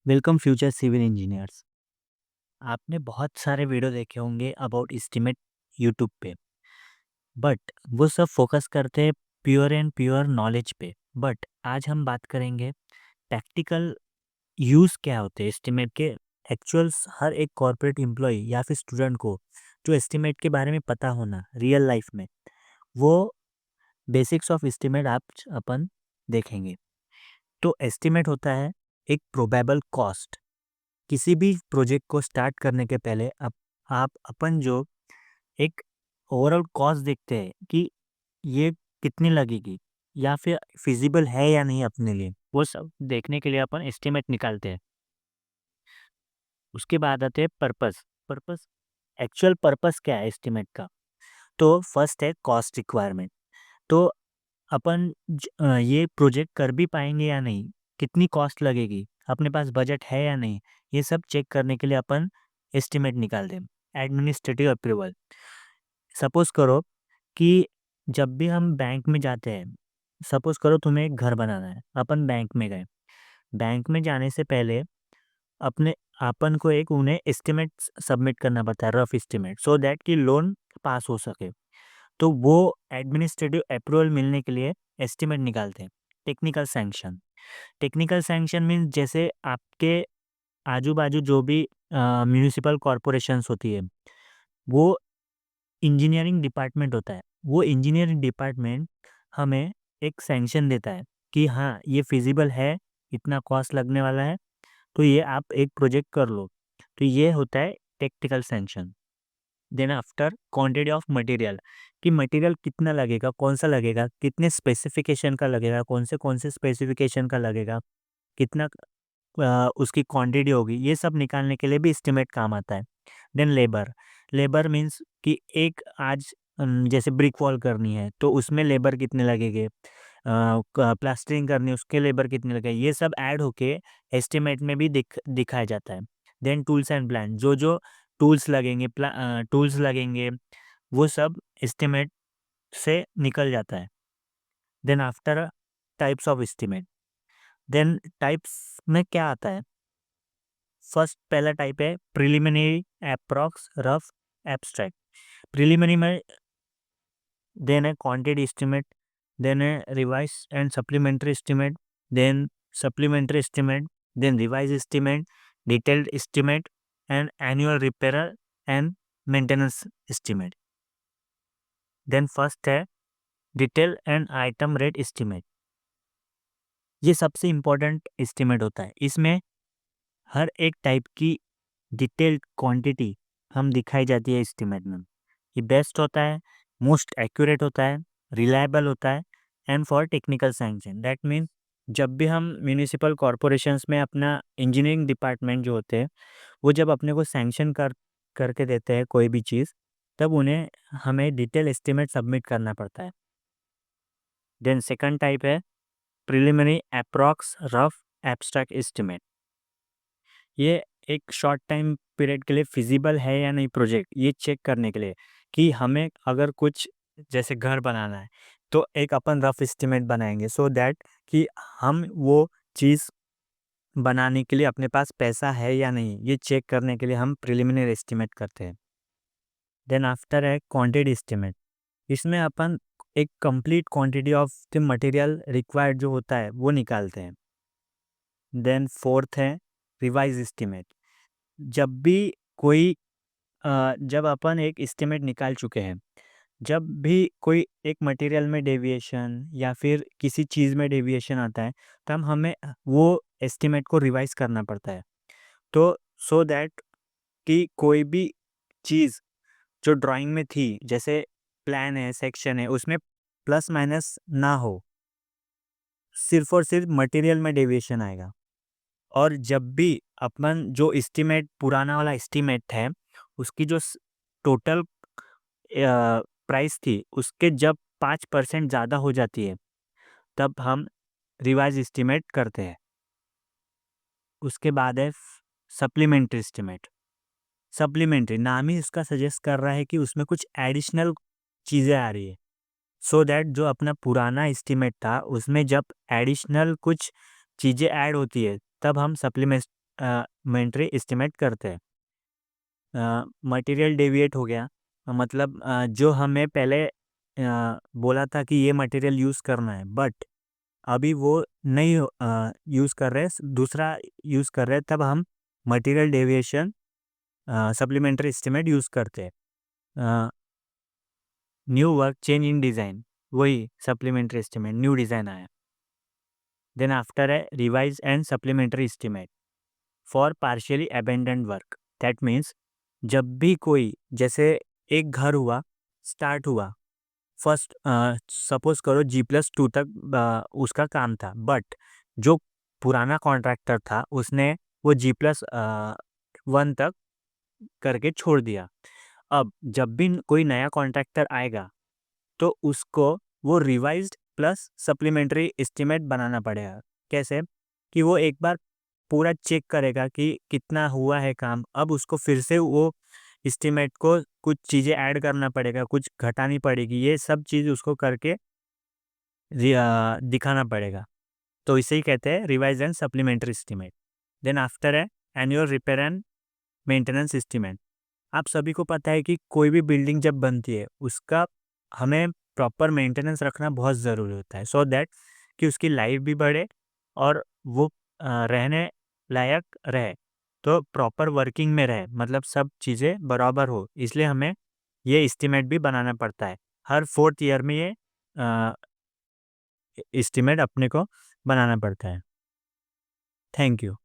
Welcome future civil engineers. आपने बहुत सारे वीडियो देखे होंगे अबाउट एस्टीमेट यूट्यूब पे। बट वो सब फोकस करते हैं प्योर एंड प्योर नॉलेज पे। बट आज हम बात करेंगे प्रैक्टिकल यूज़ क्या होते हैं एस्टीमेट के। एक्चुअल्स हर एक कॉर्पोरेट एम्प्लॉय या फिर स्टूडेंट को जो एस्टीमेट के बारे में पता होना रियल लाइफ में, वो बेसिक्स ऑफ एस्टीमेट आप अपन देखेंगे। तो एस्टीमेट होता है एक प्रोबेबल कॉस्ट। किसी भी प्रोजेक्ट को स्टार्ट करने के पहले आप अपन जो एक ओवरऑल कॉस्ट देखते हैं कि ये कितनी लगेगी या फिर फिजिबल है या नहीं अपने लिए, वो सब देखने के लिए अपन एस्टिमेट निकालते हैं। उसके बाद आते हैं पर्पस। पर्पस एक्चुअल पर्पस क्या है एस्टिमेट का। तो फर्स्ट है कॉस्ट रिक्वायरमेंट। तो अपन ये प्रोजेक्ट कर भी पाएंगे या नहीं, कितनी कॉस्ट लगेगी, अपने पास बजट है या नहीं, ये सब चेक करने के लिए अपन एस्टिमेट निकाल दें। Administrative approval. सपोज करो कि जब भी हम बैंक में जाते हैं, सपोज करो तुम्हें एक घर बनाना है, अपन बैंक में गए। बैंक में जाने से पहले अपने अपन को एक उन्हें एस्टिमेट सबमिट करना पड़ता है, रफ एस्टिमेट, सो दैट कि लोन पास हो सके। तो वो एडमिनिस्ट्रेटिव अप्रूवल मिलने के लिए एस्टिमेट निकालते हैं। Technical sanction. Technical sanction means जैसे आपके आजू बाजू जो भी म्यूनिसिपल कॉरपोरेशंस होती है, वो इंजीनियरिंग डिपार्टमेंट होता है। वो इंजीनियरिंग डिपार्टमेंट हमें एक सैंक्शन देता है कि हाँ, ये फिजिबल है, इतना कॉस्ट लगने वाला है, तो ये आप एक प्रोजेक्ट कर लो। तो ये होता है technical sanction. Then after quantity of material, कि मटेरियल कितना लगेगा, कौन सा लगेगा, कितने स्पेसिफिकेशन का लगेगा, कौन से स्पेसिफिकेशन का लगेगा, कितना उसकी क्वांटिटी होगी, ये सब निकालने के लिए भी एस्टिमेट काम आता है। Then labour. लेबर मीन्स कि एक आज जैसे ब्रिक वॉल करनी है तो उसमें लेबर कितने लगेंगे, प्लास्टरिंग करनी है उसके लेबर कितने लगेंगे, ये सब ऐड होके एस्टिमेट में भी दिखाया जाता है। देन टूल्स एंड प्लान, जो जो टूल्स लगेंगे, टूल्स लगेंगे, वो सब एस्टिमेट से निकल जाता है। Then after types of estimate. Then types में क्या आता है, फर्स्ट पहला टाइप है preliminary, approx, rough, abstract. Preliminary में देन है क्वांटिटी एस्टिमेट, देन है revise and supplementary estimate, then supplementary estimate, then revise estimate, detailed estimate and annual repair and maintenance estimate. Then first है detail and item rate estimate. ये सबसे important estimate होता है। इसमें हर एक type की detailed quantity हम दिखाई जाती है एस्टिमेट में। ये बेस्ट होता है, मोस्ट एक्यूरेट होता है, रिलायबल होता है and for technical sanction. That means जब भी हम म्यूनिसिपल कॉरपोरेशंस में अपना इंजीनियरिंग डिपार्टमेंट जो होते हैं, वो जब अपने को सैंक्शन करके देते हैं कोई भी चीज़, तब उन्हें हमें डिटेल एस्टिमेट सबमिट करना पड़ता है। देन सेकंड टाइप है preliminary, approx, rough, abstract estimate. ये एक शॉर्ट टाइम पीरियड के लिए फिजिबल है या नहीं प्रोजेक्ट, ये चेक करने के लिए कि हमें अगर कुछ जैसे घर बनाना है तो एक अपन रफ एस्टिमेट बनाएंगे, सो दैट कि हम वो चीज़ बनाने के लिए अपने पास पैसा है या नहीं, ये चेक करने के लिए हम प्रिलिमिनरी एस्टिमेट करते हैं। देन आफ्टर है क्वांटिटी एस्टिमेट। इसमें अपन एक complete quantity of the material required जो होता है वो निकालते हैं। देन फोर्थ है रिवाइज एस्टिमेट। जब भी कोई जब अपन एक एस्टिमेट निकाल चुके हैं, जब भी कोई एक मटेरियल में डेविएशन या फिर किसी चीज़ में डेविएशन आता है, तब हमें वो एस्टिमेट को रिवाइज करना पड़ता है। तो सो दैट कि कोई भी चीज़ जो ड्राइंग में थी, जैसे प्लान है, सेक्शन है, उसमें प्लस माइनस ना हो, सिर्फ और सिर्फ मटेरियल में डेविएशन आएगा। और जब भी अपन जो एस्टीमेट पुराना वाला एस्टीमेट है, उसकी जो टोटल प्राइस थी उसके जब 5% ज़्यादा हो जाती है, तब हम रिवाइज एस्टीमेट करते हैं। उसके बाद है सप्लीमेंट्री एस्टीमेट। सप्लीमेंट्री नाम ही इसका सजेस्ट कर रहा है कि उसमें कुछ एडिशनल चीज़ें आ रही है, सो दैट जो अपना पुराना एस्टीमेट था उसमें जब एडिशनल कुछ चीज़ें ऐड होती है, तब हम सप्लीमेंट्री एस्टिमेट करते हैं। मटेरियल डेविएट हो गया, मतलब जो हमें पहले बोला था कि ये मटेरियल यूज़ करना है, बट अभी वो नहीं यूज़ कर रहे, दूसरा यूज़ कर रहे हैं, तब हम material deviation supplementary estimate use करते हैं। New work change in design, वही सप्लीमेंट्री एस्टिमेट, न्यू डिज़ाइन आया। देन आफ्टर है revise and supplementary estimate for partially abandoned work. That means जब भी कोई, जैसे एक घर हुआ, स्टार्ट हुआ, फर्स्ट सपोज करो G+2 तक उसका काम था, बट जो पुराना कॉन्ट्रैक्टर था उसने वो G+1 तक करके छोड़ दिया। अब जब भी कोई नया कॉन्ट्रैक्टर आएगा तो उसको वो रिवाइज्ड प्लस सप्लीमेंट्री एस्टिमेट बनाना पड़ेगा। कैसे? कि वो एक बार पूरा चेक करेगा कि कितना हुआ है काम, अब उसको फिर से वो एस्टिमेट को कुछ चीज़ें ऐड करना पड़ेगा, कुछ घटानी पड़ेगी, ये सब चीज़ उसको करके दिखाना पड़ेगा। तो इसे ही कहते हैं revise and supplementary estimate. Then after है annual repair and maintenance estimate. आप सभी को पता है कि कोई भी बिल्डिंग जब बनती है उसका हमें प्रॉपर मेंटेनेंस रखना बहुत ज़रूरी होता है, सो दैट कि उसकी लाइफ भी बढ़े और वो रहने लायक रहे, तो प्रॉपर वर्किंग में रहे, मतलब सब चीज़ें बराबर हो, इसलिए हमें ये एस्टिमेट भी बनाना पड़ता है। हर 4th ईयर में ये एस्टिमेट अपने को बनाना पड़ता है। Thank you.